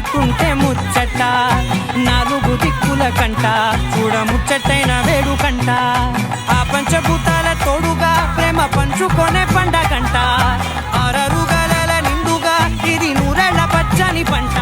ఆడుతుంటే ముచ్చట నాలుగు దిక్కుల కంట చూడ ముచ్చటైన వేడుకంట ఆ పంచభూతాల తోడుగా ప్రేమ పంచుకొనే పండగంట 6 గలల నిండుగా ఇది 100 ఏళ్ల పచ్చని పంట